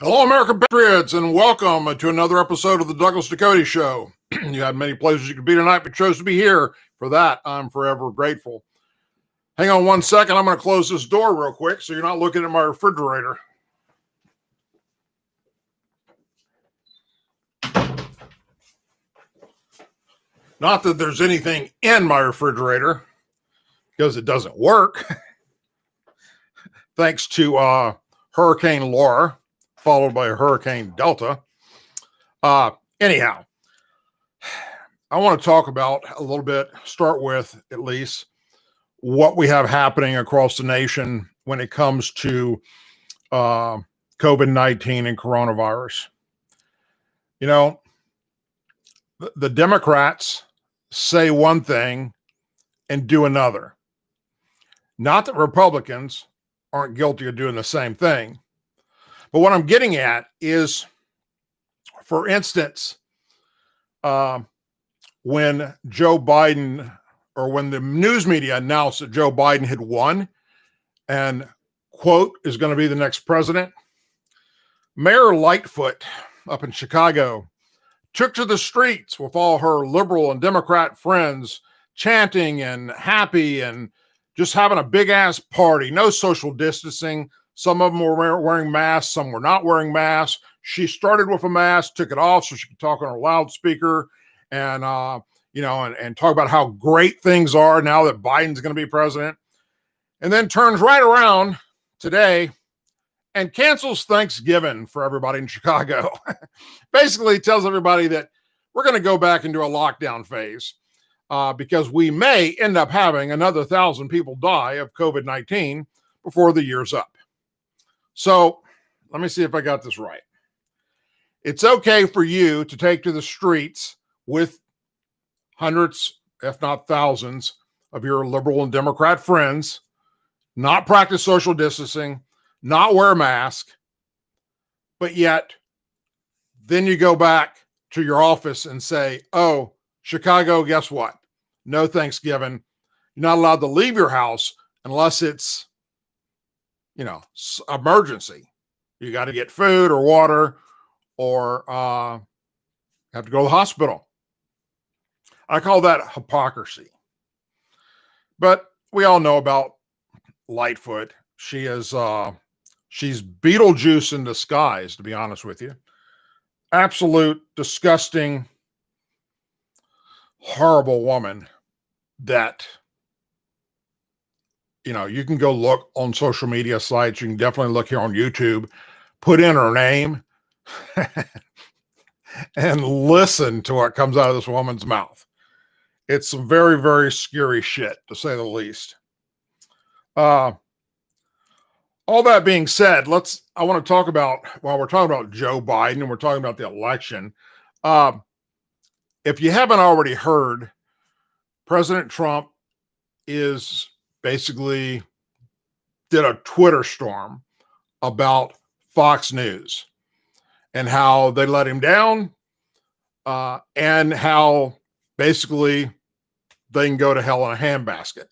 Hello, American Patriots, and welcome to another episode of the Douglas Ducote Show. You had many places you could be tonight, but chose to be here. For that, I'm forever grateful. Hang on one second. I'm going to close this door real quick so you're not looking at my refrigerator. Not that there's anything in my refrigerator, because it doesn't work. Thanks to Hurricane Laura, followed by Hurricane Delta. Anyhow, I want to talk about a little bit, start with at least, what we have happening across the nation when it comes to COVID-19 and coronavirus. You know, the Democrats say one thing and do another. Not that Republicans aren't guilty of doing the same thing. But what I'm getting at is, for instance, when Joe Biden, or when the news media announced that Joe Biden had won and, quote, is going to be the next president, Mayor Lightfoot up in Chicago took to the streets with all her liberal and Democrat friends, chanting and happy and just having a big ass party. No social distancing. Some of them were wearing masks. Some were not wearing masks. She started with a mask, took it off so she could talk on her loudspeaker and, and talk about how great things are now that Biden's going to be president. And then turns right around today and cancels Thanksgiving for everybody in Chicago. Basically tells everybody that we're going to go back into a lockdown phase because we may end up having another 1,000 people die of COVID-19 before the year's up. So let me see if I got this right. It's okay for you to take to the streets with hundreds, if not thousands, of your liberal and Democrat friends, not practice social distancing, not wear a mask, but yet then you go back to your office and say, oh, Chicago, guess what? No Thanksgiving. You're not allowed to leave your house unless it's, emergency. You got to get food or water or have to go to the hospital. I call that hypocrisy. But we all know about Lightfoot. She is she's Beetlejuice in disguise, to be honest with you. Absolute disgusting, horrible woman that, you can go look on social media sites. You can definitely look here on YouTube, put in her name and listen to what comes out of this woman's mouth. It's some very, very scary shit, to say the least. All that being said, I want to talk about, while we're talking about Joe Biden and we're talking about the election, if you haven't already heard, President Trump is basically did a Twitter storm about Fox News and how they let him down and how basically they can go to hell in a handbasket.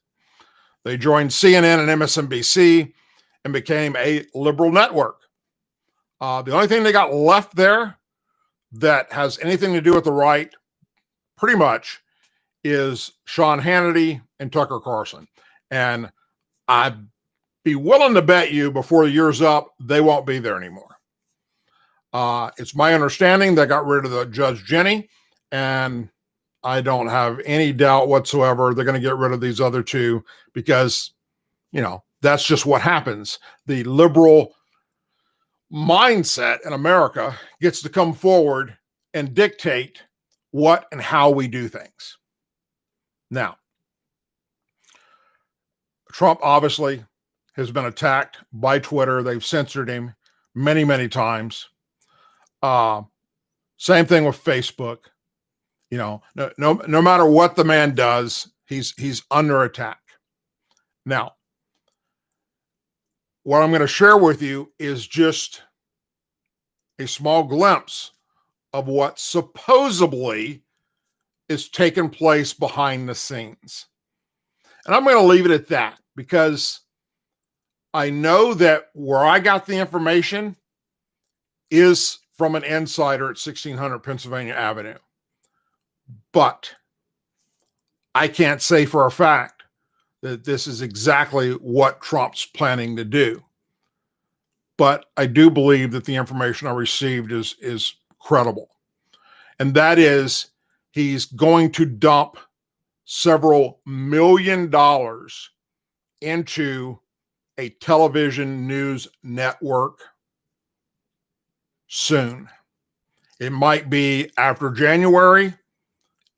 They joined CNN and MSNBC and became a liberal network. The only thing they got left there that has anything to do with the right, pretty much, is Sean Hannity and Tucker Carlson. And I'd be willing to bet you before the year's up, they won't be there anymore. It's my understanding they got rid of the Judge Jenny, and I don't have any doubt whatsoever they're going to get rid of these other two because, that's just what happens. The liberal mindset in America gets to come forward and dictate what and how we do things. Now, Trump obviously has been attacked by Twitter. They've censored him many, many times. Same thing with Facebook. No matter what the man does, he's under attack. Now, what I'm going to share with you is just a small glimpse of what supposedly is taking place behind the scenes. And I'm going to leave it at that because I know that where I got the information is from an insider at 1600 Pennsylvania Avenue. But I can't say for a fact that this is exactly what Trump's planning to do. But I do believe that the information I received is credible. And that is, he's going to dump several $1 million into a television news network soon. It might be after January.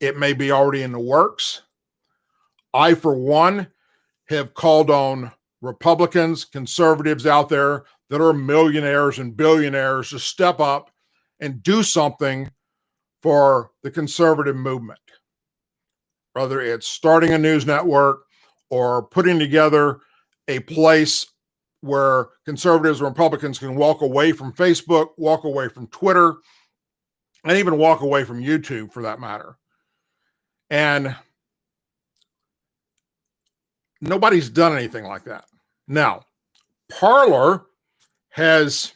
It may be already in the works. I, for one, have called on Republicans, conservatives out there that are millionaires and billionaires to step up and do something for the conservative movement. Whether it's starting a news network or putting together a place where conservatives and Republicans can walk away from Facebook, walk away from Twitter, and even walk away from YouTube for that matter. And nobody's done anything like that. Now, Parler has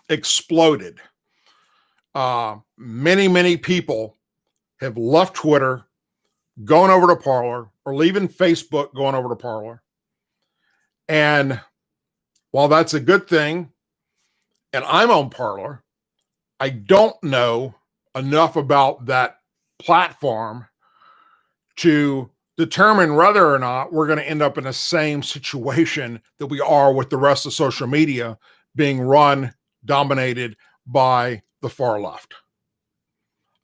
exploded. Many people have left Twitter, going over to Parler, or leaving Facebook, going over to Parler. And while that's a good thing, and I'm on Parler, I don't know enough about that platform to determine whether or not we're going to end up in the same situation that we are with the rest of social media being run, dominated by the far left.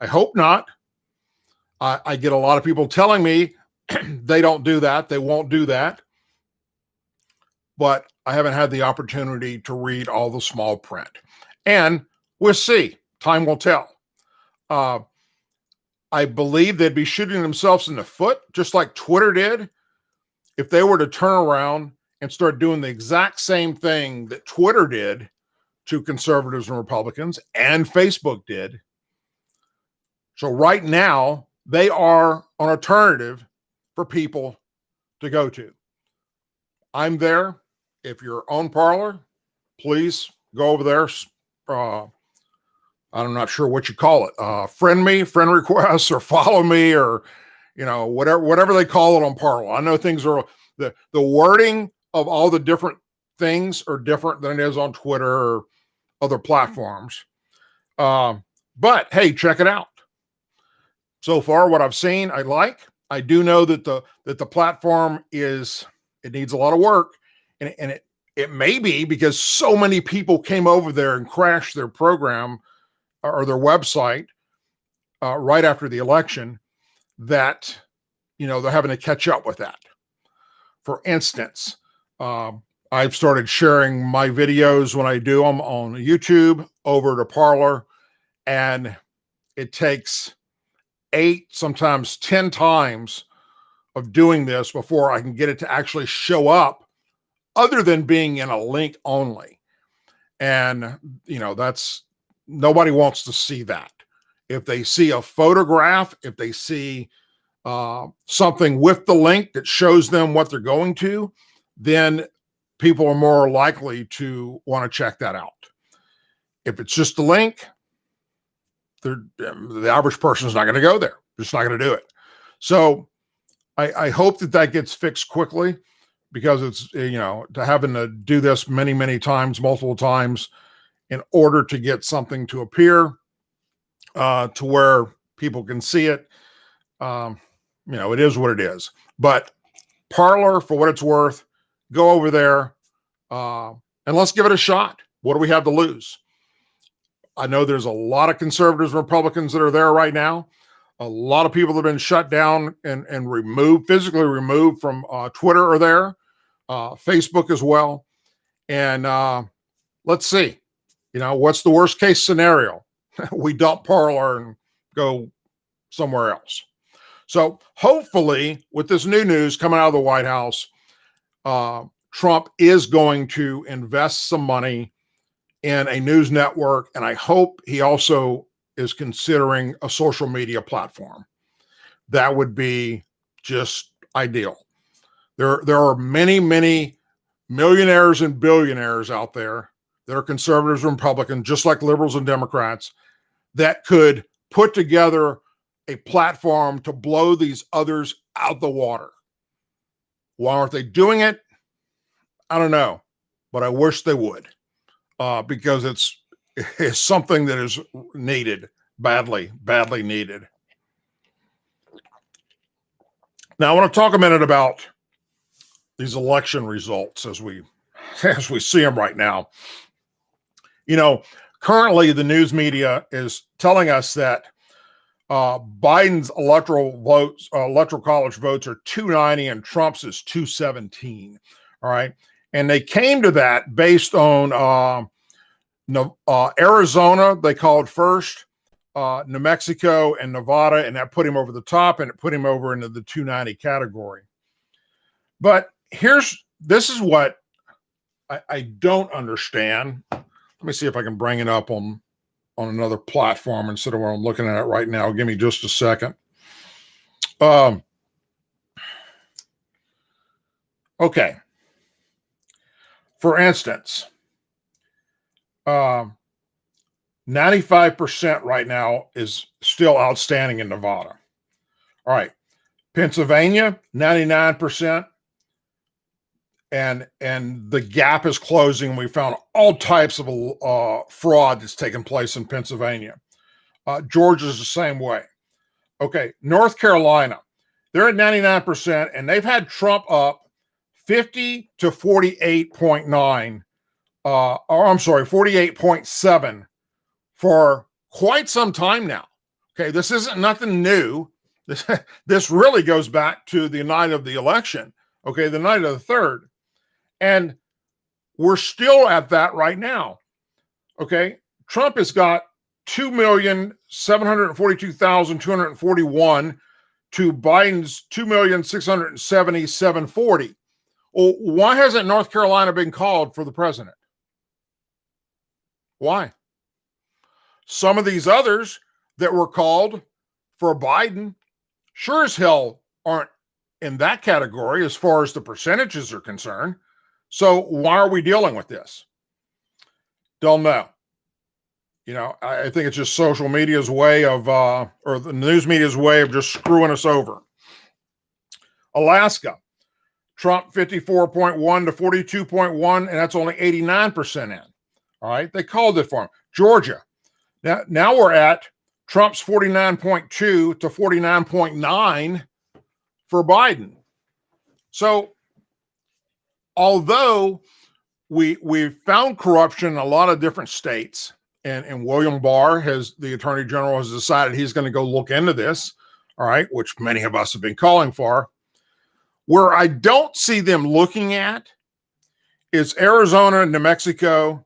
I hope not. I get a lot of people telling me they don't do that, they won't do that. But I haven't had the opportunity to read all the small print. And we'll see. Time will tell. I believe they'd be shooting themselves in the foot, just like Twitter did, if they were to turn around and start doing the exact same thing that Twitter did to conservatives and Republicans, and Facebook did. So right now, they are an alternative for people to go to. I'm there. If you're on Parler, please go over there. I'm not sure what you call it. Friend me, friend requests, or follow me, or whatever they call it on Parler. I know things are the wording of all the different things are different than it is on Twitter or other platforms. But hey, check it out. So far, what I've seen, I like. I do know that the platform it needs a lot of work, and it may be because so many people came over there and crashed their program or their website right after the election that they're having to catch up with that. For instance, I've started sharing my videos when I do them on YouTube over to Parler, and it takes 8, sometimes 10 times of doing this before I can get it to actually show up, other than being in a link only. And, that's, nobody wants to see that. If they see a photograph, if they see something with the link that shows them what they're going to, then people are more likely to want to check that out. If it's just a link, the average person is not going to go there. Just not going to do it. So I hope that gets fixed quickly, because it's, to having to do this many times, multiple times, in order to get something to appear to where people can see it. It is what it is. But Parler, for what it's worth, go over there and let's give it a shot. What do we have to lose? I know there's a lot of conservatives and Republicans that are there right now. A lot of people that have been shut down and removed, physically removed from Twitter are there, Facebook as well. And let's see, what's the worst case scenario? We dump Parler and go somewhere else. So hopefully, with this new news coming out of the White House, Trump is going to invest some money in a news network, and I hope he also is considering a social media platform. That would be just ideal. There are many millionaires and billionaires out there that are conservatives and Republicans, just like liberals and Democrats, that could put together a platform to blow these others out the water. Why aren't they doing it? I don't know, but I wish they would, because it's something that is needed, badly needed. Now, I want to talk a minute about these election results as we see them right now. Currently the news media is telling us that Biden's electoral college votes are 290 and Trump's is 217. All right. And they came to that based on Arizona, they called first, New Mexico and Nevada, and that put him over the top, and it put him over into the 290 category. But this is what I don't understand. Let me see if I can bring it up on another platform instead of where I'm looking at it right now. Give me just a second. Okay. For instance, 95% right now is still outstanding in Nevada. All right. Pennsylvania, 99%. And the gap is closing. We found all types of fraud that's taken place in Pennsylvania. Georgia's the same way. Okay, North Carolina, they're at 99%, and they've had Trump up 50 to 48.9, 48.7 for quite some time now. Okay, this isn't nothing new. This really goes back to the night of the election. Okay, the night of the 3rd. And we're still at that right now. Okay. Trump has got 2,742,241 to Biden's 2,670,740. Well, why hasn't North Carolina been called for the president? Why? Some of these others that were called for Biden sure as hell aren't in that category as far as the percentages are concerned. So why are we dealing with this? Don't know. I think it's just social media's way of, or the news media's way of just screwing us over. Alaska, Trump 54.1 to 42.1, and that's only 89% in. All right, they called it for him. Georgia, now we're at Trump's 49.2 to 49.9 for Biden. So, although we've found corruption in a lot of different states, and William Barr, the Attorney General, has decided he's going to go look into this, all right, which many of us have been calling for. Where I don't see them looking at is Arizona, New Mexico,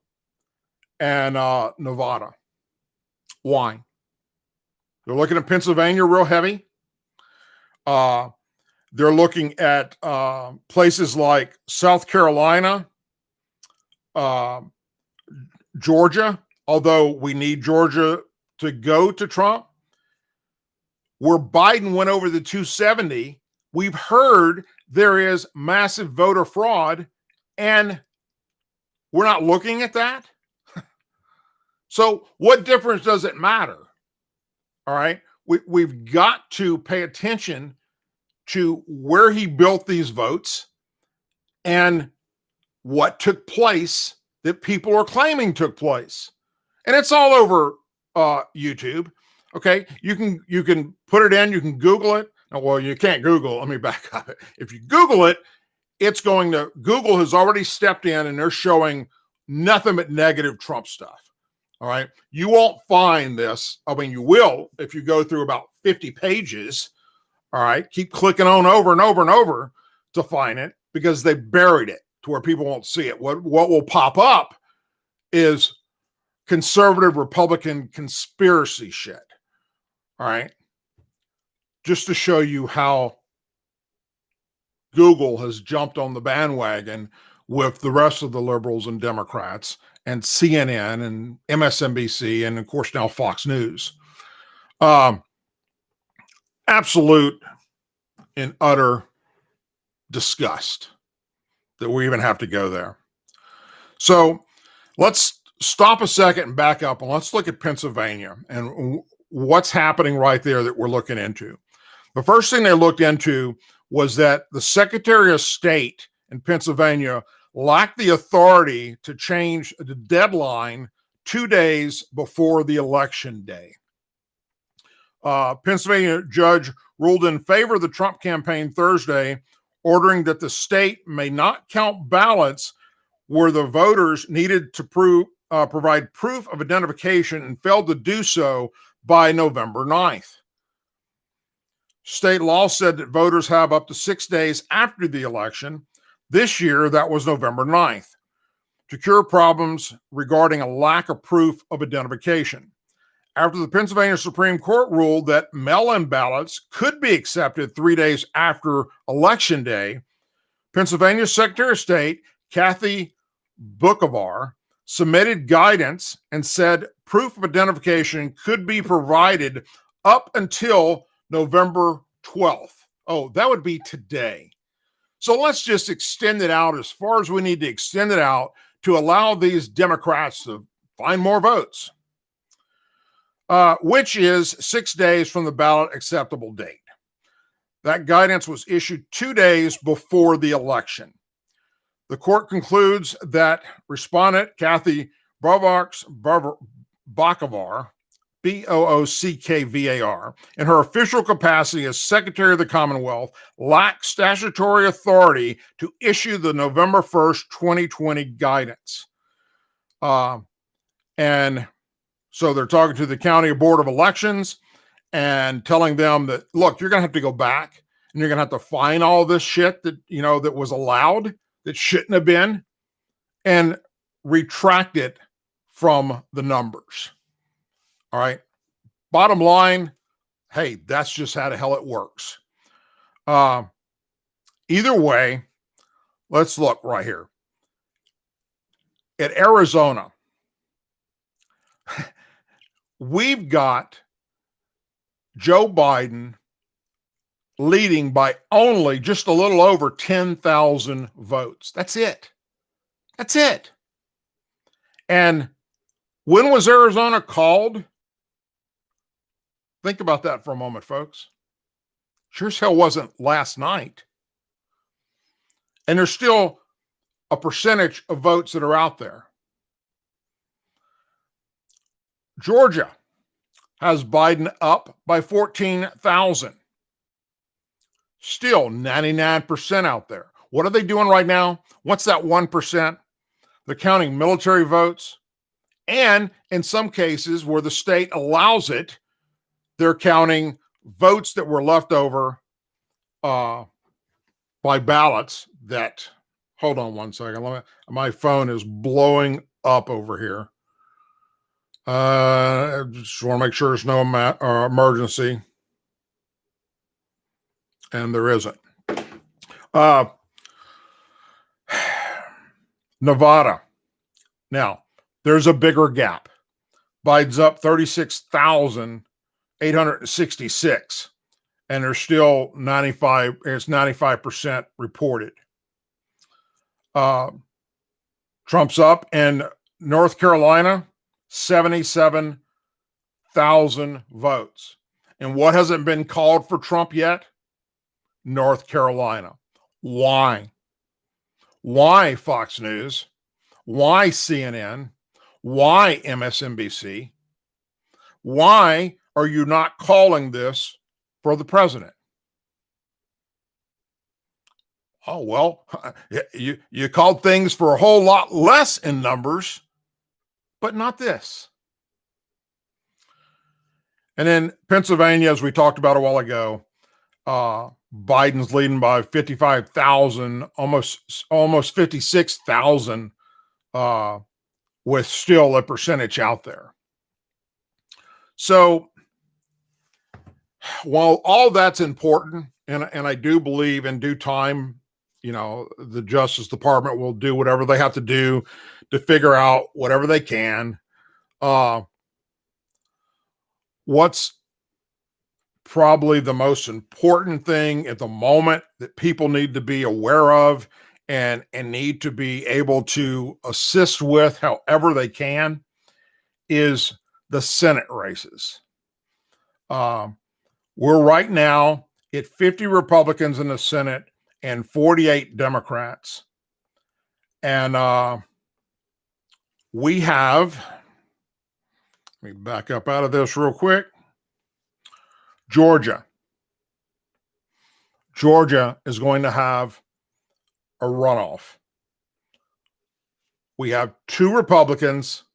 and Nevada. Why? They're looking at Pennsylvania real heavy. They're looking at places like South Carolina, Georgia, although we need Georgia to go to Trump. Where Biden went over the 270, we've heard there is massive voter fraud, and we're not looking at that. So what difference does it matter? All right. We've got to pay attention to where he built these votes and what took place that people are claiming took place. And it's all over YouTube. Okay. You can put it in, you can Google it. Well, you can't Google. Let me back up. If you Google it, Google has already stepped in and they're showing nothing but negative Trump stuff. All right. You won't find this. I mean, you will if you go through about 50 pages. All right. Keep clicking on over and over and over to find it because they buried it to where people won't see it. What will pop up is conservative Republican conspiracy shit. All right. Just to show you how Google has jumped on the bandwagon with the rest of the liberals and Democrats and CNN and MSNBC and, of course, now Fox News. Absolute and utter disgust that we even have to go there. So Let's stop a second and back up, and let's look at Pennsylvania and what's happening right there that we're looking into. The first thing they looked into was that the Secretary of State in Pennsylvania lacked the authority to change the deadline 2 days before the election day. Pennsylvania judge ruled in favor of the Trump campaign Thursday, ordering that the state may not count ballots where the voters needed to provide proof of identification and failed to do so by November 9th. State law said that voters have up to 6 days after the election. This year, that was November 9th, to cure problems regarding a lack of proof of identification. After the Pennsylvania Supreme Court ruled that mail-in ballots could be accepted 3 days after Election Day, Pennsylvania Secretary of State Kathy Bukovar submitted guidance and said proof of identification could be provided up until November 12th. Oh, that would be today. So let's just extend it out as far as we need to extend it out to allow these Democrats to find more votes, which is 6 days from the ballot acceptable date. That guidance was issued 2 days before the election. The court concludes that respondent Kathy Bukovar, Bookvar, in her official capacity as Secretary of the Commonwealth, lacks statutory authority to issue the November 1st, 2020 guidance. And so they're talking to the County Board of Elections and telling them that, look, you're going to have to go back and you're going to have to find all this shit that, that was allowed, that shouldn't have been, and retract it from the numbers. All right. Bottom line, hey, that's just how the hell it works. Either way, let's look right here at Arizona. We've got Joe Biden leading by only just a little over 10,000 votes. That's it. That's it. And when was Arizona called? Think about that for a moment, folks. Sure as hell wasn't last night. And there's still a percentage of votes that are out there. Georgia has Biden up by 14,000. Still 99% out there. What are they doing right now? What's that 1%? They're counting military votes. And in some cases where the state allows it, they're counting votes that were left over by ballots that, hold on one second. My phone is blowing up over here. I just want to make sure there's no emergency. And there isn't. Nevada. Now, there's a bigger gap. Biden's up 36,866, and there's still 95. It's 95% reported. Trump's up in North Carolina, 77,000 votes. And what hasn't been called for Trump yet? North Carolina. Why? Why Fox News? Why CNN? Why MSNBC? Why are you not calling this for the president? Oh, well, you called things for a whole lot less in numbers, but not this. And in Pennsylvania, as we talked about a while ago, Biden's leading by 55,000, almost 56,000, with still a percentage out there. So while all that's important, and I do believe in due time, the Justice Department will do whatever they have to do to figure out whatever they can. What's probably the most important thing at the moment that people need to be aware of and need to be able to assist with however they can is the Senate races. We're right now at 50 Republicans in the Senate and 48 Democrats. And we have, let me back up out of this real quick. Georgia. Georgia is going to have a runoff. We have 2 Republicans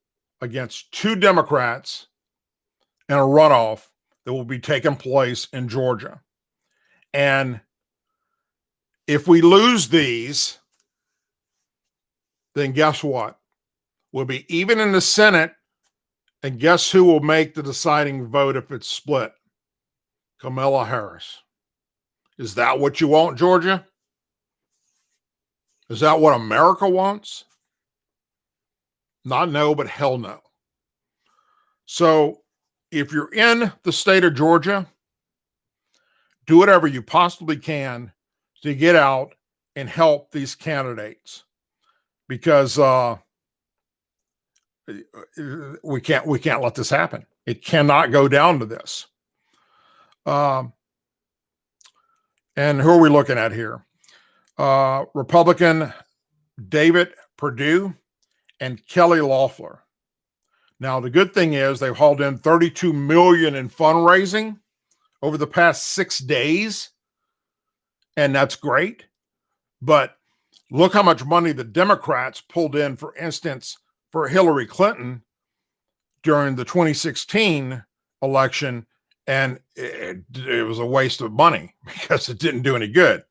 against 2 Democrats and a runoff that will be taking place in Georgia. And if we lose these, then guess what? We'll be even in the Senate, and guess who will make the deciding vote if it's split? Kamala Harris. Is that what you want, Georgia? Is that what America wants? Not no, but hell no. So if you're in the state of Georgia, do whatever you possibly can to get out and help these candidates, because we can't let this happen. It cannot go down to this. And who are we looking at here? Republican David Perdue and Kelly Loeffler. Now, the good thing is they've hauled in $32 million in fundraising over the past 6 days, and that's great. But look how much money the Democrats pulled in, for instance, for Hillary Clinton during the 2016 election, and it was a waste of money because it didn't do any good.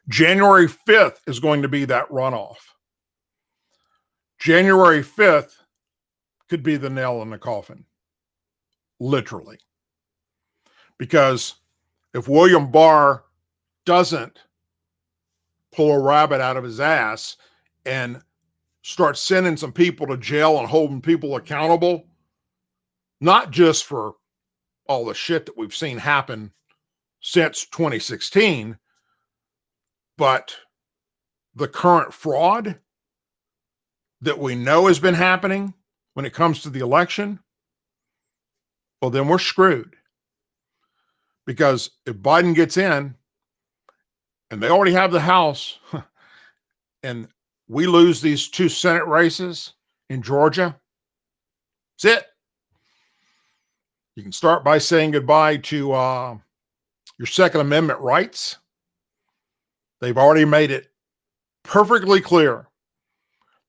January 5th is going to be that runoff. January 5th could be the nail in the coffin, literally. Because if William Barr doesn't pull a rabbit out of his ass and start sending some people to jail and holding people accountable, not just for all the shit that we've seen happen since 2016, but the current fraud that we know has been happening when it comes to the election, well, then we're screwed. Because if Biden gets in, and they already have the House, and we lose these 2 Senate races in Georgia, that's it. You can start by saying goodbye to your Second Amendment rights. They've already made it perfectly clear.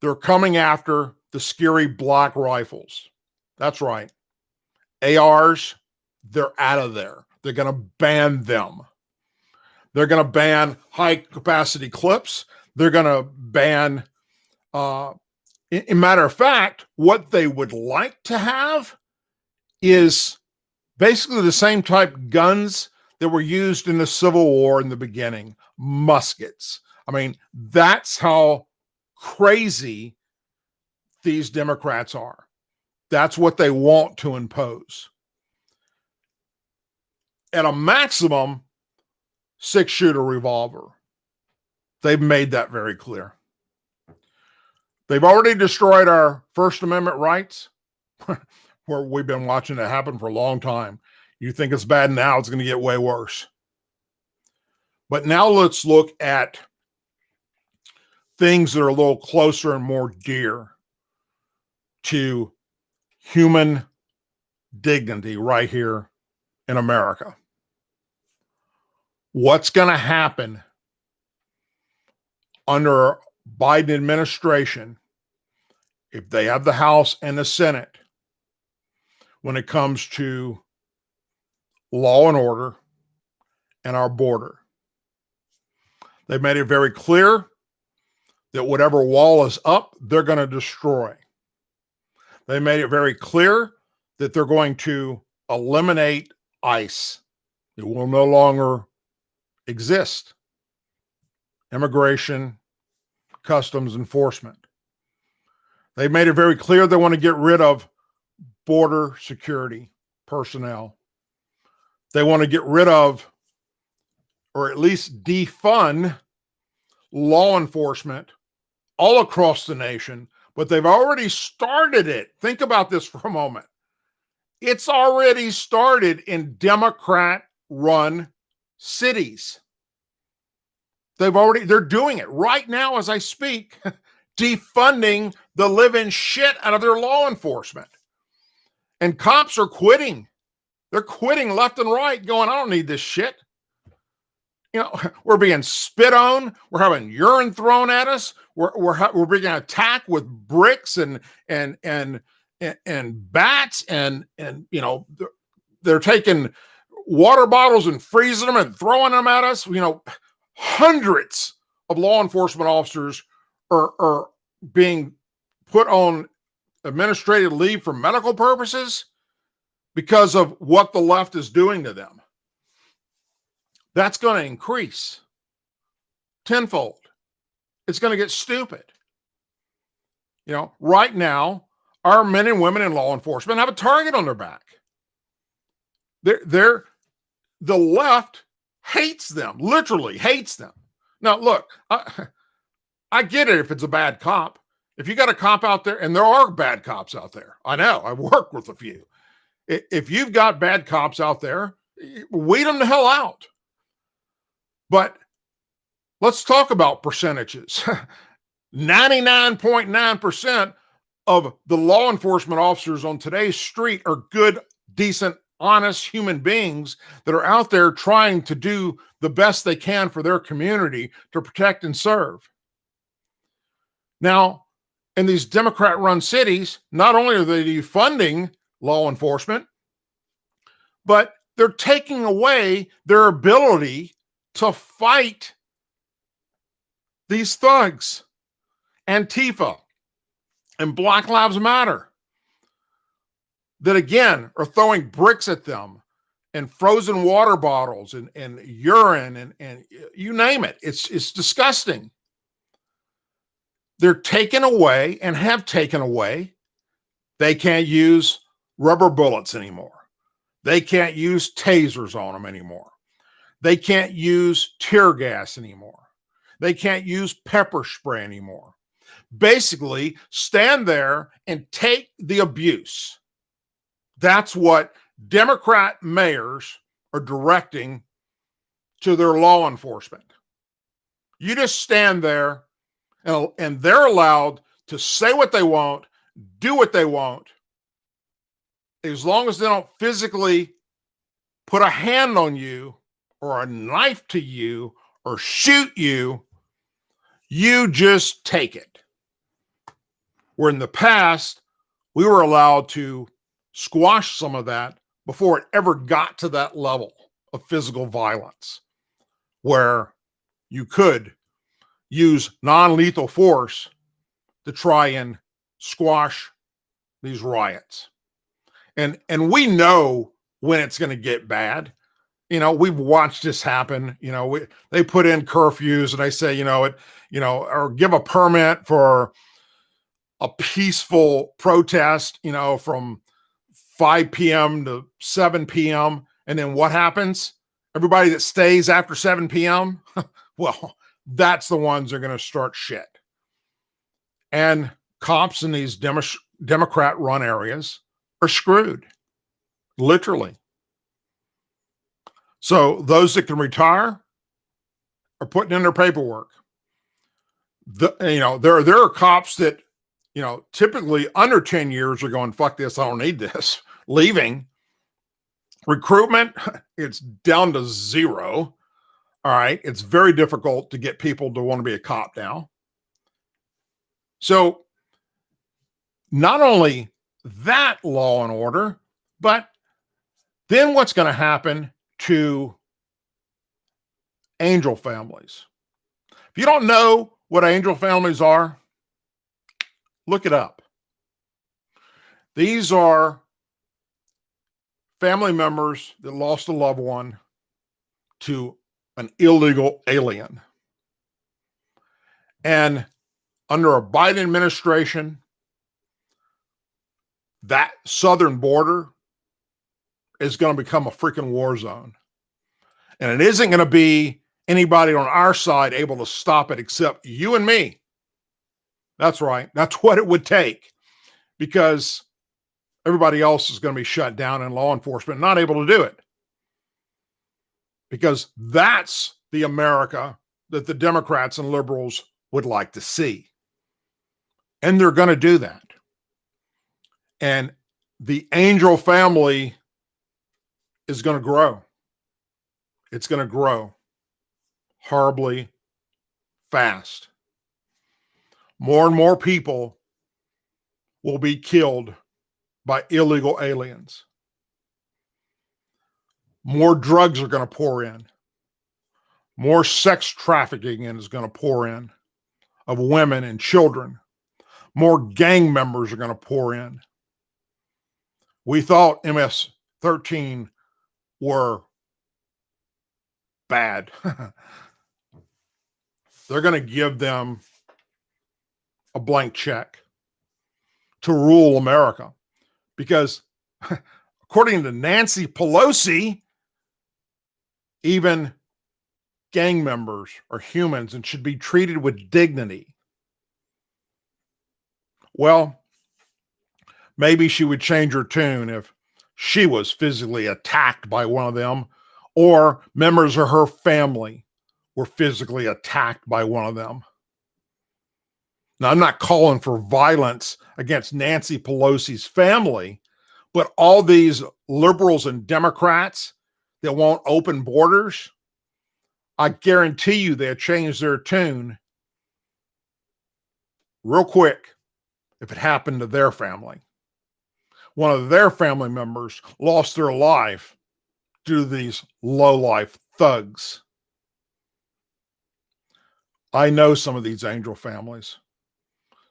They're coming after the scary black rifles. That's right. ARs, they're out of there. They're going to ban them. They're going to ban high-capacity clips. They're going to ban, in matter of fact, what they would like to have is basically the same type guns that were used in the Civil War in the beginning, muskets. I mean, that's how crazy these Democrats are. That's what they want to impose. At a maximum, 6-shooter revolver. They've made that very clear. They've already destroyed our First Amendment rights, where we've been watching it happen for a long time. You think it's bad now, it's going to get way worse. But now let's look at things that are a little closer and more dear to human dignity right here in America. What's going to happen under Biden administration if they have the House and the Senate when it comes to law and order and our border? They've made it very clear that whatever wall is up, they're going to destroy. They made it very clear that they're going to eliminate ICE. It will no longer exist. Immigration, Customs Enforcement. They made it very clear they want to get rid of border security personnel. They want to get rid of, or at least defund, law enforcement all across the nation, but they've already started it. Think about this for a moment. It's already started in Democrat-run cities. They're doing it right now as I speak, defunding the living shit out of their law enforcement. And cops are quitting. They're quitting left and right, going, I don't need this shit. You know, we're being spit on. We're having urine thrown at us. We're being attacked with bricks and bats and you know, they're taking water bottles and freezing them and throwing them at us. You know, hundreds of law enforcement officers are being put on administrative leave for medical purposes because of what the left is doing to them. That's going to increase tenfold. It's going to get stupid. You know, right now, our men and women in law enforcement have a target on their back. The left hates them, literally hates them. Now, look, I get it if it's a bad cop. If you got a cop out there, and there are bad cops out there, I know, I work with a few. If you've got bad cops out there, weed them the hell out. But let's talk about percentages. 99.9% of the law enforcement officers on today's street are good, decent, honest human beings that are out there trying to do the best they can for their community to protect and serve. Now, in these Democrat-run cities, not only are they defunding law enforcement, but they're taking away their ability to fight these thugs, Antifa, and Black Lives Matter, that again are throwing bricks at them and frozen water bottles and urine and you name it. It's disgusting. They're taken away and have taken away. They can't use rubber bullets anymore. They can't use tasers on them anymore. They can't use tear gas anymore. They can't use pepper spray anymore. Basically, stand there and take the abuse. That's what Democrat mayors are directing to their law enforcement. You just stand there and they're allowed to say what they want, do what they want, as long as they don't physically put a hand on you or a knife to you or shoot you, you just take it. Where in the past, we were allowed to squash some of that before it ever got to that level of physical violence, where you could use non-lethal force to try and squash these riots. And we know when it's going to get bad. You know, we've watched this happen. You know, they put in curfews and they say, or give a permit for a peaceful protest, from 5 p.m. to 7 p.m. And then what happens? Everybody that stays after 7 p.m., well, that's the ones that are going to start shit. And cops in these Democrat-run areas are screwed, literally. So those that can retire are putting in their paperwork. There are cops that, typically under 10 years are going, fuck this, I don't need this, leaving. Recruitment, it's down to zero. All right. It's very difficult to get people to want to be a cop now. So not only that law and order, but then what's going to happen to angel families? If you don't know what angel families are, look it up. These are family members that lost a loved one to an illegal alien. And under a Biden administration, that southern border is going to become a freaking war zone. And it isn't going to be anybody on our side able to stop it except you and me. That's right. That's what it would take, because everybody else is going to be shut down in law enforcement, not able to do it. Because that's the America that the Democrats and liberals would like to see. And they're going to do that. And the angel family is going to grow. It's going to grow horribly fast. More and more people will be killed by illegal aliens. More drugs are going to pour in. More sex trafficking is going to pour in of women and children. More gang members are going to pour in. We thought MS-13 were bad. They're going to give them a blank check to rule America, because according to Nancy Pelosi, even gang members are humans and should be treated with dignity. Well, maybe she would change her tune if she was physically attacked by one of them, or members of her family were physically attacked by one of them. Now, I'm not calling for violence against Nancy Pelosi's family, but all these liberals and Democrats that won't open borders, I guarantee you they'll change their tune real quick if it happened to their family. One of their family members lost their life due to these low-life thugs. I know some of these angel families.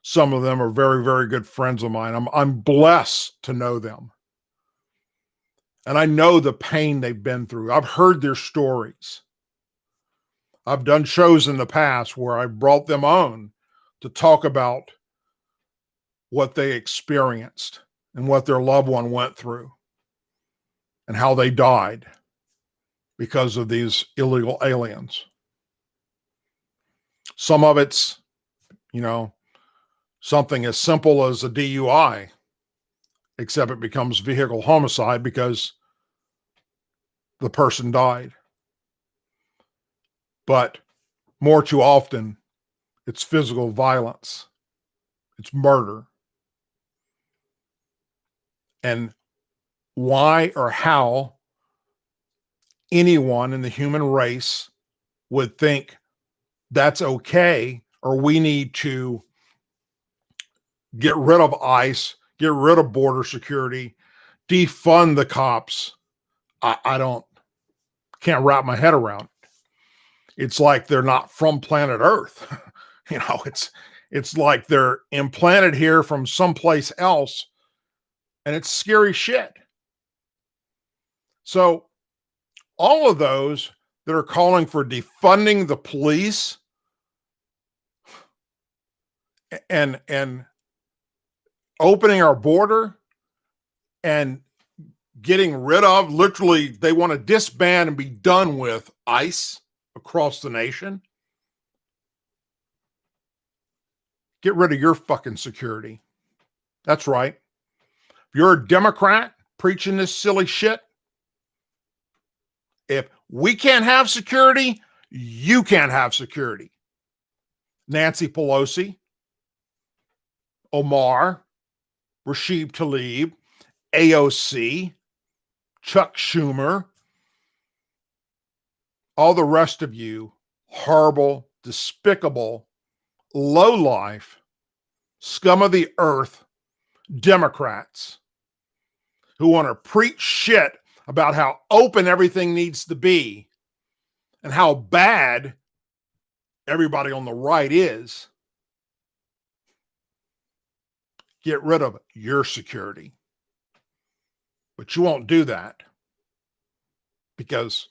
Some of them are very, very good friends of mine. I'm blessed to know them. And I know the pain they've been through. I've heard their stories. I've done shows in the past where I brought them on to talk about what they experienced and what their loved one went through and how they died because of these illegal aliens. Some of it's, something as simple as a DUI, except it becomes vehicle homicide because the person died. But more too often, it's physical violence. It's murder. And why or how anyone in the human race would think that's okay, or we need to get rid of ICE, get rid of border security, defund the cops, I can't wrap my head around it. It's like they're not from planet Earth. It's like they're implanted here from someplace else, and it's scary shit. So all of those that are calling for defunding the police and opening our border and getting rid of, literally, they want to disband and be done with ICE across the nation. Get rid of your fucking security. That's right. If you're a Democrat preaching this silly shit, if we can't have security, you can't have security. Nancy Pelosi, Omar, Rashid Tlaib, AOC, Chuck Schumer, all the rest of you horrible, despicable, low-life, scum of the earth Democrats who want to preach shit about how open everything needs to be and how bad everybody on the right is. Get rid of your security. But you won't do that because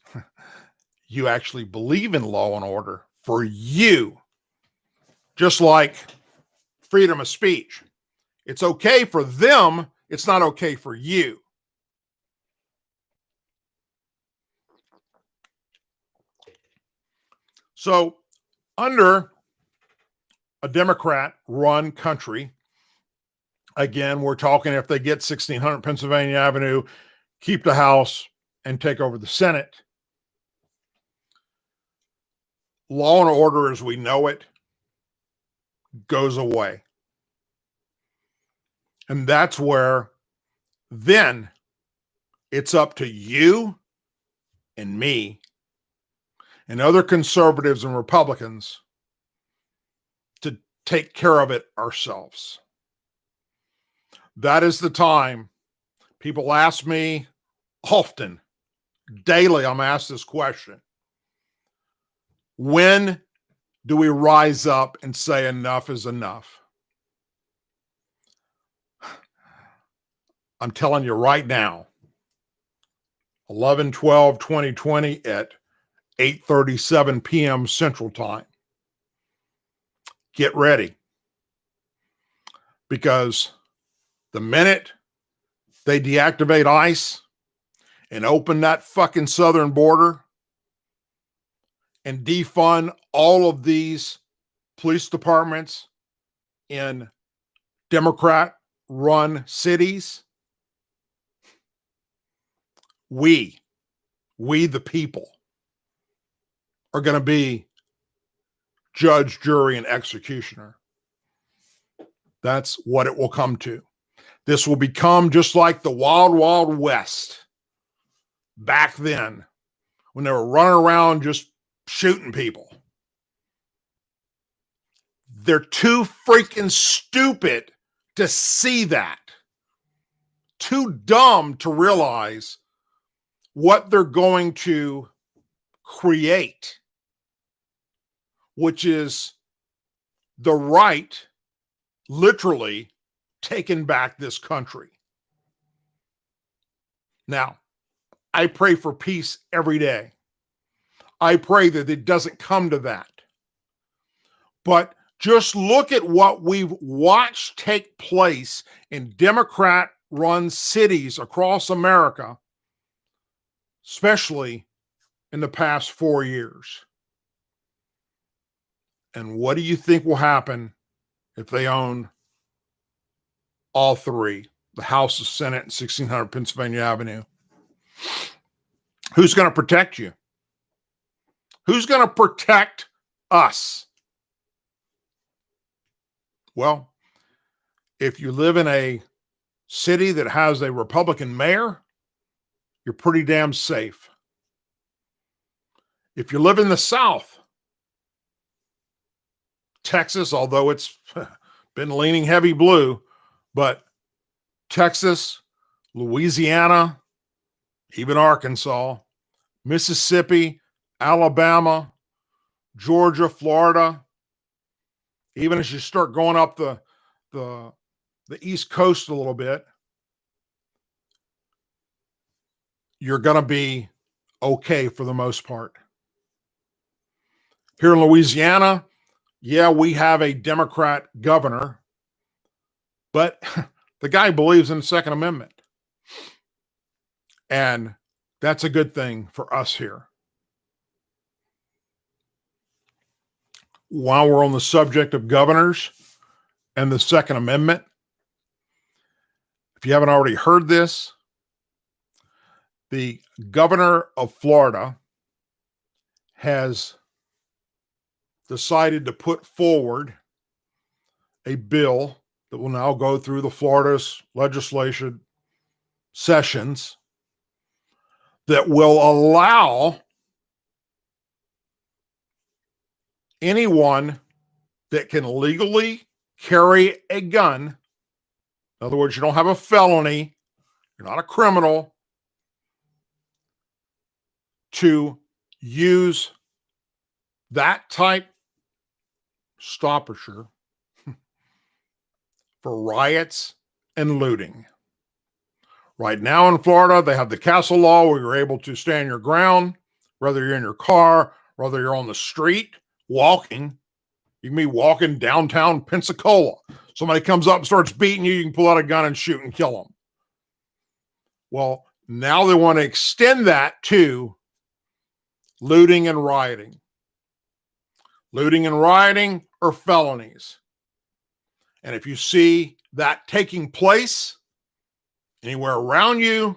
you actually believe in law and order for you. Just like freedom of speech. It's okay for them. It's not okay for you. So under a Democrat-run country, again, we're talking if they get 1600 Pennsylvania Avenue, keep the House, and take over the Senate, law and order as we know it goes away. And that's where then it's up to you and me and other conservatives and Republicans to take care of it ourselves. That is the time. People ask me often, daily, I'm asked this question. When do we rise up and say enough is enough? I'm telling you right now, 11/12/2020 at 8:37 p.m. Central Time. Get ready. Because the minute they deactivate ICE and open that fucking southern border and defund all of these police departments in Democrat-run cities, we the people, are going to be judge, jury, and executioner. That's what it will come to. This will become just like the Wild Wild West back then when they were running around just shooting people. They're too freaking stupid to see that. Too dumb to realize what they're going to create, which is the right literally taking back this country. Now, I pray for peace every day. I pray that it doesn't come to that. But just look at what we've watched take place in Democrat-run cities across America, especially in the past 4 years. And what do you think will happen if they own all three, the House, the Senate, and 1600 Pennsylvania Avenue? Who's going to protect you? Who's going to protect us? Well, if you live in a city that has a Republican mayor, you're pretty damn safe. If you live in the South, Texas, although it's been leaning heavy blue, but Texas, Louisiana, even Arkansas, Mississippi, Alabama, Georgia, Florida, even as you start going up the East Coast a little bit, you're going to be okay for the most part. Here in Louisiana, yeah, we have a Democrat governor, but the guy believes in the Second Amendment. And that's a good thing for us here. While we're on the subject of governors and the Second Amendment, if you haven't already heard this, the governor of Florida has decided to put forward a bill that will now go through the Florida's legislation sessions that will allow anyone that can legally carry a gun, in other words, you don't have a felony, you're not a criminal, to use that type stopper for riots and looting. Right now in Florida, they have the castle law where you're able to stand your ground, whether you're in your car, whether you're on the street, walking. You can be walking downtown Pensacola. Somebody comes up and starts beating you, you can pull out a gun and shoot and kill them. Well, now they want to extend that to looting and rioting. looting and rioting are felonies. And if you see that taking place anywhere around you,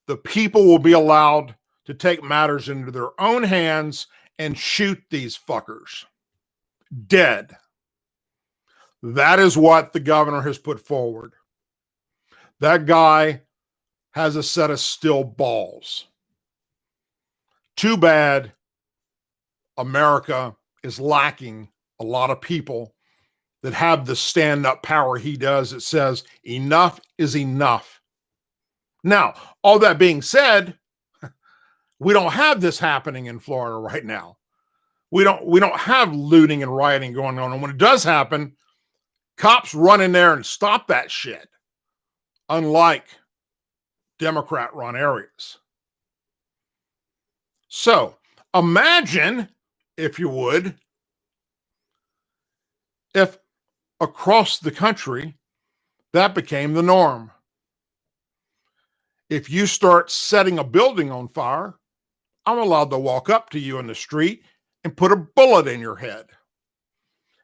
the people will be allowed to take matters into their own hands and shoot these fuckers dead. That is what the governor has put forward. That guy has a set of steel balls. Too bad America is lacking a lot of people that have the stand-up power he does that says enough is enough. Now, all that being said, we don't have this happening in Florida right now. We don't have looting and rioting going on. And when it does happen, cops run in there and stop that shit. Unlike Democrat-run areas. So imagine, if you would, if across the country that became the norm. If you start setting a building on fire, I'm allowed to walk up to you in the street and put a bullet in your head.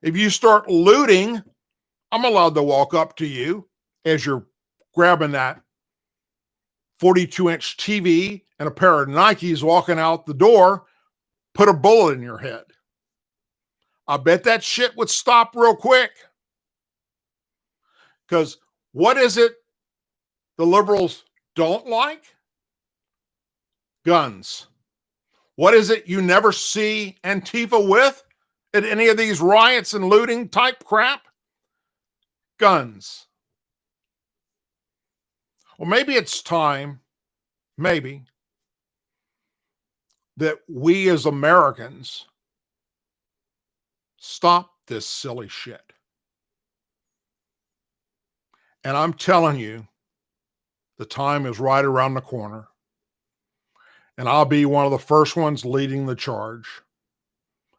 If you start looting, I'm allowed to walk up to you as you're grabbing that 42-inch TV and a pair of Nikes walking out the door, put a bullet in your head. I bet that shit would stop real quick. Because what is it the liberals don't like? Guns. What is it you never see Antifa with at any of these riots and looting type crap? Guns. Well, maybe it's time, maybe, that we as Americans stop this silly shit. And I'm telling you, the time is right around the corner. And I'll be one of the first ones leading the charge.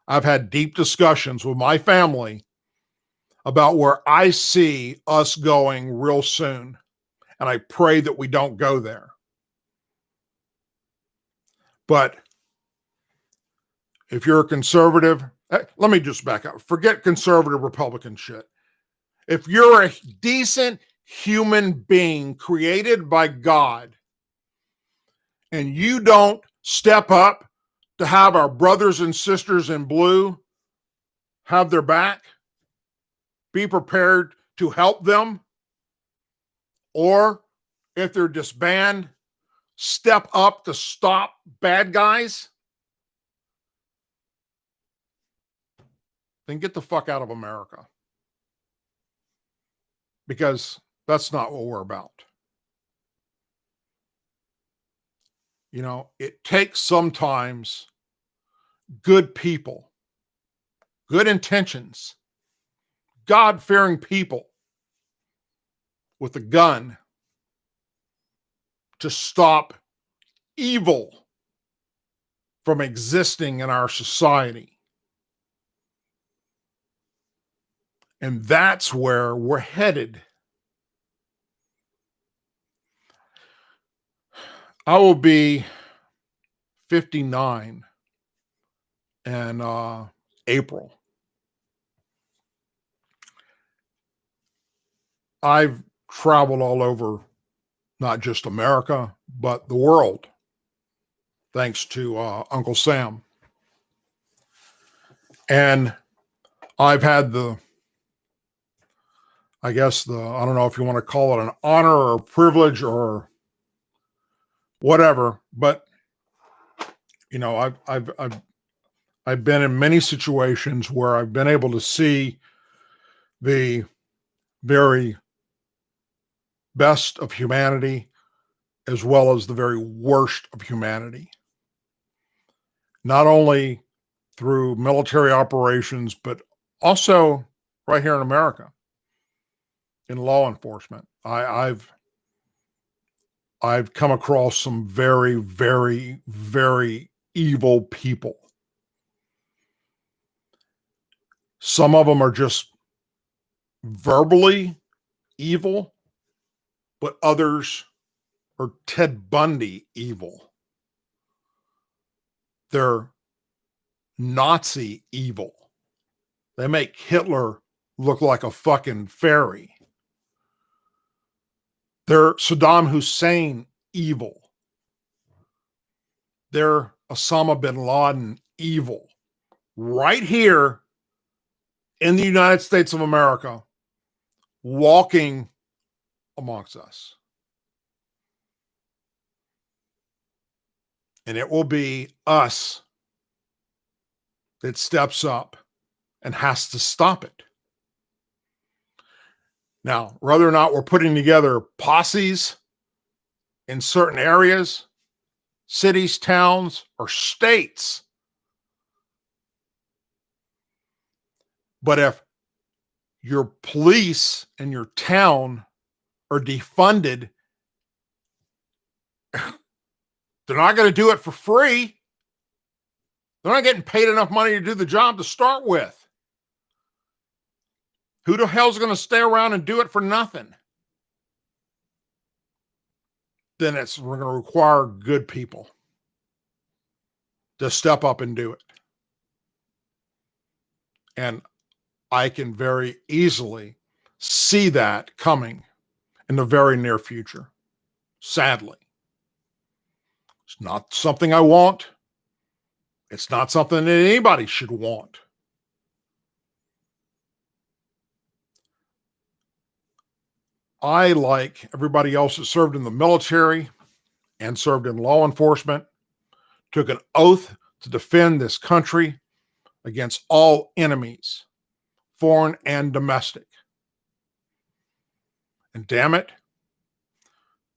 I've had deep discussions with my family about where I see us going real soon. And I pray that we don't go there. But if you're a conservative, let me just back up. Forget conservative Republican shit. If you're a decent human being created by God and you don't step up to have our brothers and sisters in blue have their back, be prepared to help them, or if they're disbanded, step up to stop bad guys, then get the fuck out of America. Because that's not what we're about. You know, it takes sometimes good people, good intentions, God-fearing people with a gun to stop evil from existing in our society. And that's where we're headed. I will be 59 in April. I've traveled all over, not just America, but the world, thanks to Uncle Sam. And I've had I don't know if you want to call it an honor or a privilege or whatever, but you know, I've been in many situations where I've been able to see the very best of humanity as well as the very worst of humanity. Not only through military operations, but also right here in America in law enforcement. I've come across some very, very, very evil people. Some of them are just verbally evil, but others are Ted Bundy evil. They're Nazi evil. They make Hitler look like a fucking fairy. They're Saddam Hussein evil. They're Osama bin Laden evil. Right here in the United States of America, walking amongst us. And it will be us that steps up and has to stop it. Now, whether or not we're putting together posses in certain areas, cities, towns, or states, but if your police in your town are defunded, they're not going to do it for free. They're not getting paid enough money to do the job to start with. Who the hell's going to stay around and do it for nothing? Then we're going to require good people to step up and do it. And I can very easily see that coming in the very near future. Sadly. It's not something I want. It's not something that anybody should want. I, like everybody else that served in the military and served in law enforcement, took an oath to defend this country against all enemies, foreign and domestic. And damn it,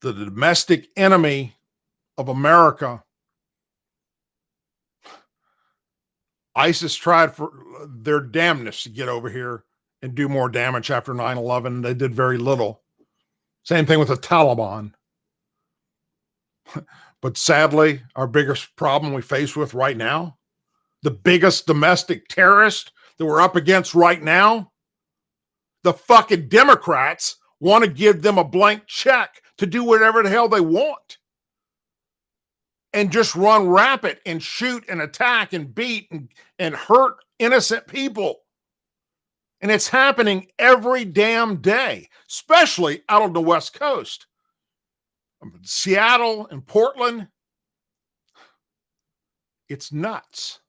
the domestic enemy of America, ISIS tried for their damnness to get over here and do more damage after 9/11. They did very little. Same thing with the Taliban. But sadly, our biggest problem we face with right now, the biggest domestic terrorist that we're up against right now, the fucking Democrats want to give them a blank check to do whatever the hell they want. And just run rapid and shoot and attack and beat and hurt innocent people. And it's happening every damn day, especially out on the West Coast. Seattle and Portland. It's nuts.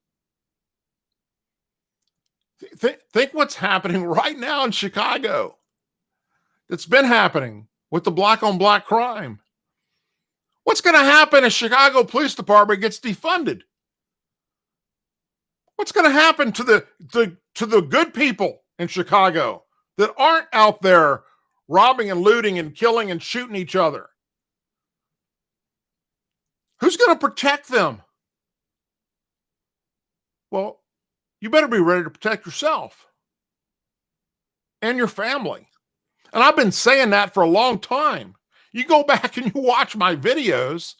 Think what's happening right now in Chicago. It's been happening with the black on black crime. What's going to happen if Chicago Police Department gets defunded? What's going to happen to the good people in Chicago that aren't out there robbing and looting and killing and shooting each other? Who's going to protect them? Well, you better be ready to protect yourself and your family. And I've been saying that for a long time. You go back and you watch my videos.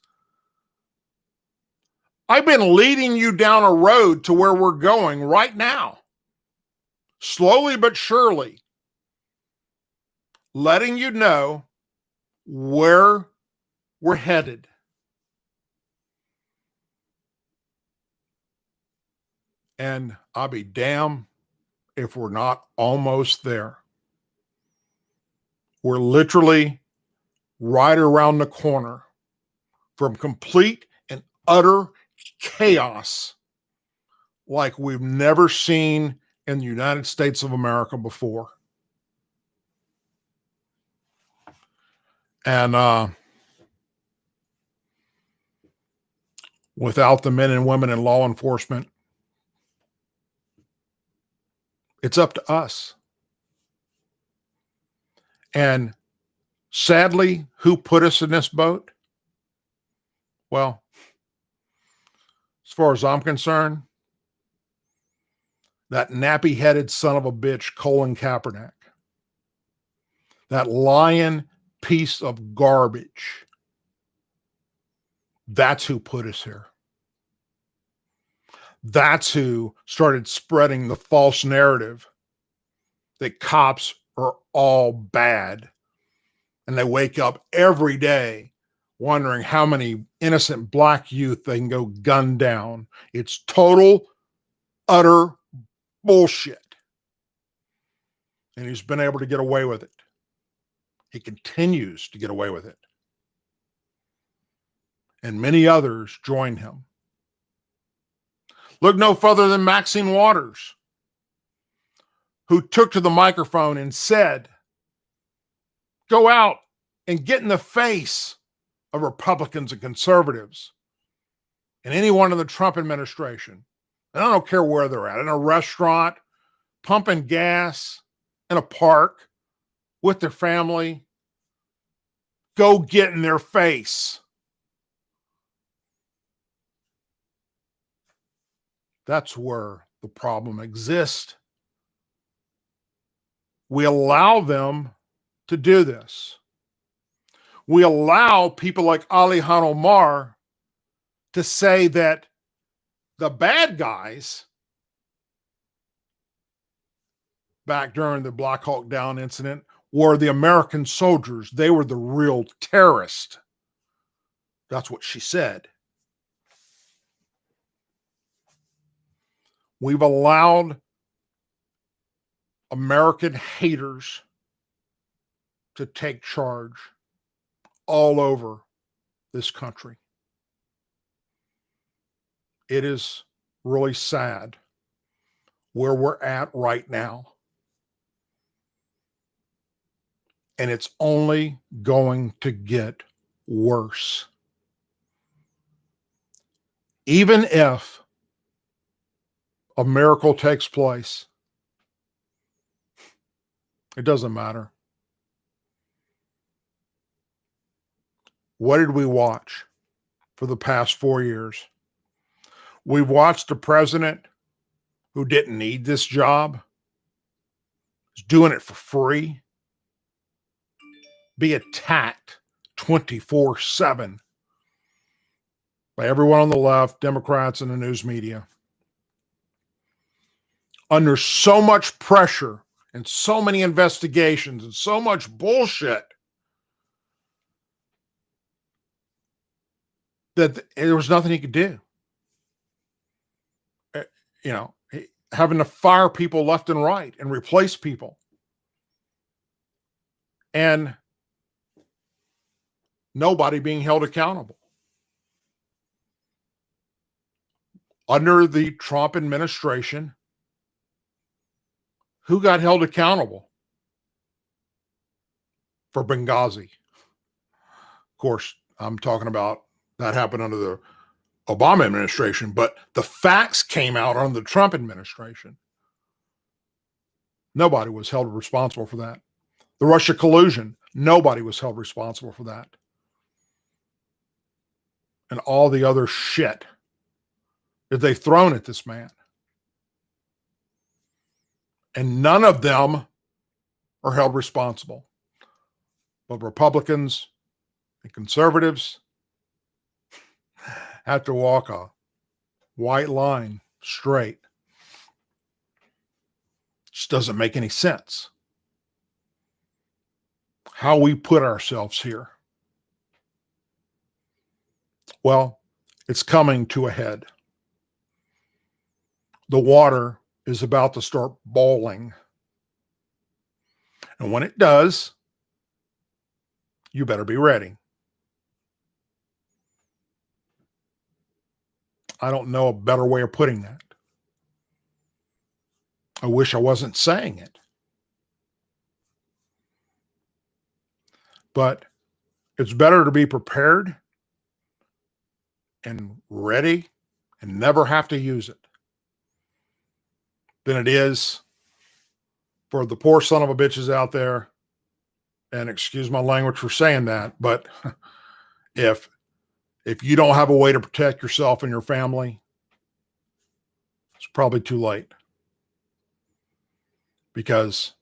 I've been leading you down a road to where we're going right now. Slowly but surely. Letting you know where we're headed. And I'll be damned if we're not almost there. We're literally right around the corner from complete and utter chaos like we've never seen in the United States of America before. And without the men and women in law enforcement, it's up to us. And sadly, who put us in this boat? Well, as far as I'm concerned, that nappy-headed son of a bitch, Colin Kaepernick. That lying piece of garbage. That's who put us here. That's who started spreading the false narrative that cops are all bad. And they wake up every day wondering how many innocent black youth they can go gun down. It's total utter bullshit. And he's been able to get away with it. He continues to get away with it. And many others join him. Look no further than Maxine Waters, who took to the microphone and said, go out and get in the face of Republicans and conservatives and anyone in the Trump administration. And I don't care where they're at, in a restaurant, pumping gas, in a park, with their family. Go get in their face. That's where the problem exists. We allow them to do this. We allow people like Alihan Omar to say that the bad guys back during the Black Hawk Down incident were the American soldiers. They were the real terrorists. That's what she said. We've allowed American haters to take charge all over this country. It is really sad where we're at right now. And it's only going to get worse. Even if a miracle takes place, it doesn't matter. What did we watch for the past 4 years? We've watched a president who didn't need this job, is doing it for free, be attacked 24/7 by everyone on the left, Democrats, and the news media. Under so much pressure and so many investigations and so much bullshit that there was nothing he could do. You know, having to fire people left and right and replace people. And nobody being held accountable. Under the Trump administration, who got held accountable for Benghazi? Of course, I'm talking about that happened under the Obama administration, but the facts came out under the Trump administration. Nobody was held responsible for that. The Russia collusion, nobody was held responsible for that. And all the other shit that they've thrown at this man. And none of them are held responsible. But Republicans and conservatives have to walk a white line straight. Just doesn't make any sense. How we put ourselves here. Well, it's coming to a head. The water is about to start boiling. And when it does, you better be ready. I don't know a better way of putting that. I wish I wasn't saying it. But it's better to be prepared and ready and never have to use it than it is for the poor son of a bitches out there. And excuse my language for saying that, but if you don't have a way to protect yourself and your family, it's probably too late. Because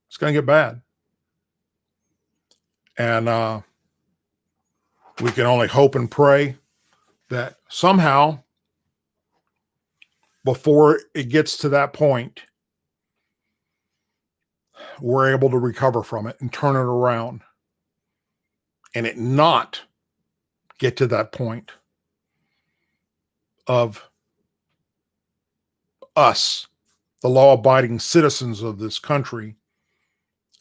it's going to get bad. And we can only hope and pray that somehow, before it gets to that point, we're able to recover from it and turn it around. And it not get to that point of us, the law-abiding citizens of this country,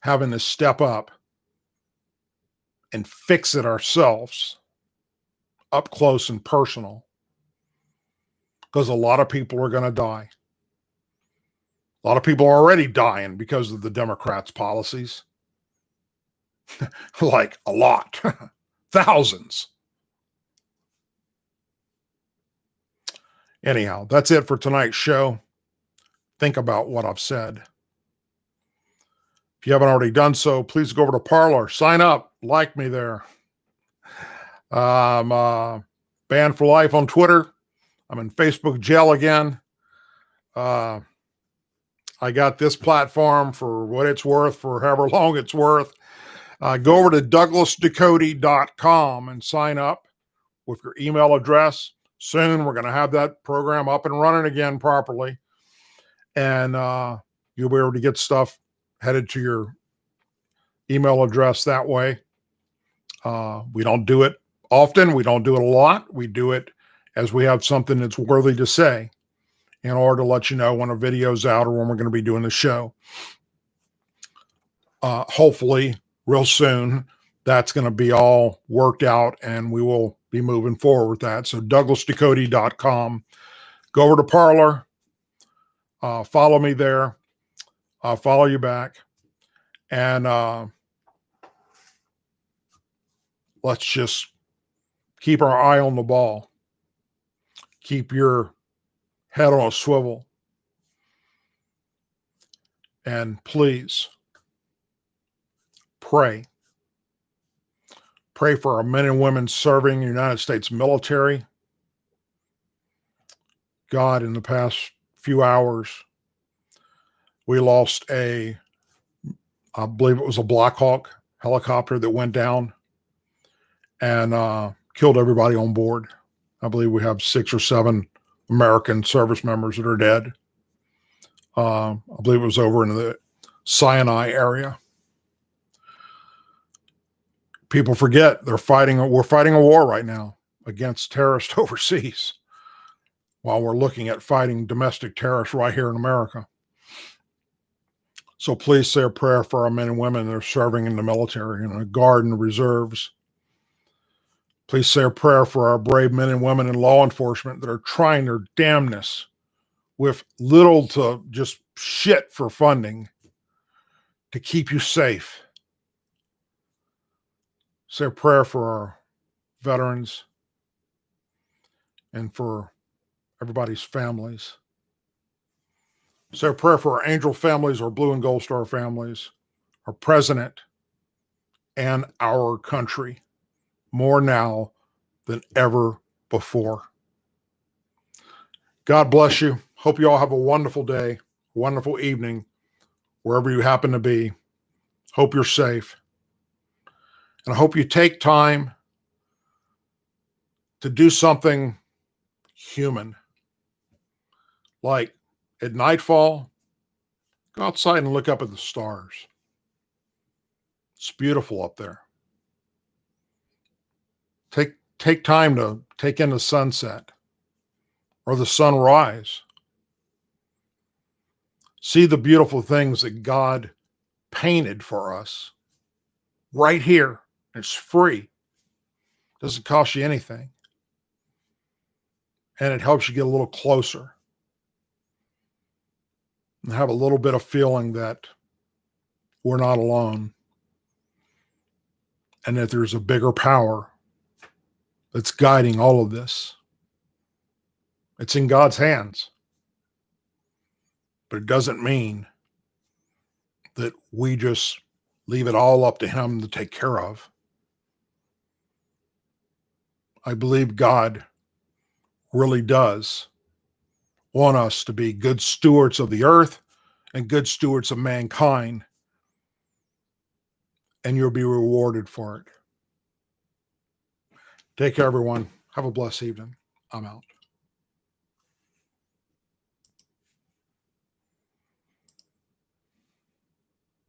having to step up and fix it ourselves, up close and personal, because a lot of people are going to die. A lot of people are already dying because of the Democrats' policies. Like a lot, thousands. Anyhow, that's it for tonight's show. Think about what I've said. If you haven't already done so, please go over to Parler, sign up, like me there. I'm banned for life on Twitter. I'm in Facebook jail again. I got this platform for what it's worth, for however long it's worth. Go over to douglasducote.com and sign up with your email address. Soon we're going to have that program up and running again properly. And you'll be able to get stuff headed to your email address that way. We don't do it often. We don't do it a lot. We do it as we have something that's worthy to say in order to let you know when a video's out or when we're going to be doing the show. Hopefully, real soon, that's going to be all worked out and we will be moving forward with that. So douglasducote.com. Go over to Parler. Follow me there. I'll follow you back. And let's just keep our eye on the ball. Keep your head on a swivel. And please pray. Pray for our men and women serving the United States military. God, in the past few hours, we lost I believe it was a Black Hawk helicopter that went down and killed everybody on board. I believe we have 6 or 7 American service members that are dead. I believe it was over in the Sinai area. People forget we're fighting a war right now against terrorists overseas while we're looking at fighting domestic terrorists right here in America. So please say a prayer for our men and women that are serving in the military and the Guard and the reserves. Please say a prayer for our brave men and women in law enforcement that are trying their damnness with little to just shit for funding to keep you safe. Say a prayer for our veterans and for everybody's families. Say a prayer for our Angel families, our Blue and Gold Star families, our president, and our country, more now than ever before. God bless you. Hope you all have a wonderful day, wonderful evening, wherever you happen to be. Hope you're safe. And I hope you take time to do something human. Like at nightfall, go outside and look up at the stars. It's beautiful up there. Take time to take in the sunset or the sunrise. See the beautiful things that God painted for us right here. It's free. Doesn't cost you anything. And it helps you get a little closer and have a little bit of feeling that we're not alone and that there's a bigger power that's guiding all of this. It's in God's hands. But it doesn't mean that we just leave it all up to Him to take care of. I believe God really does want us to be good stewards of the earth and good stewards of mankind, and you'll be rewarded for it. Take care, everyone. Have a blessed evening. I'm out.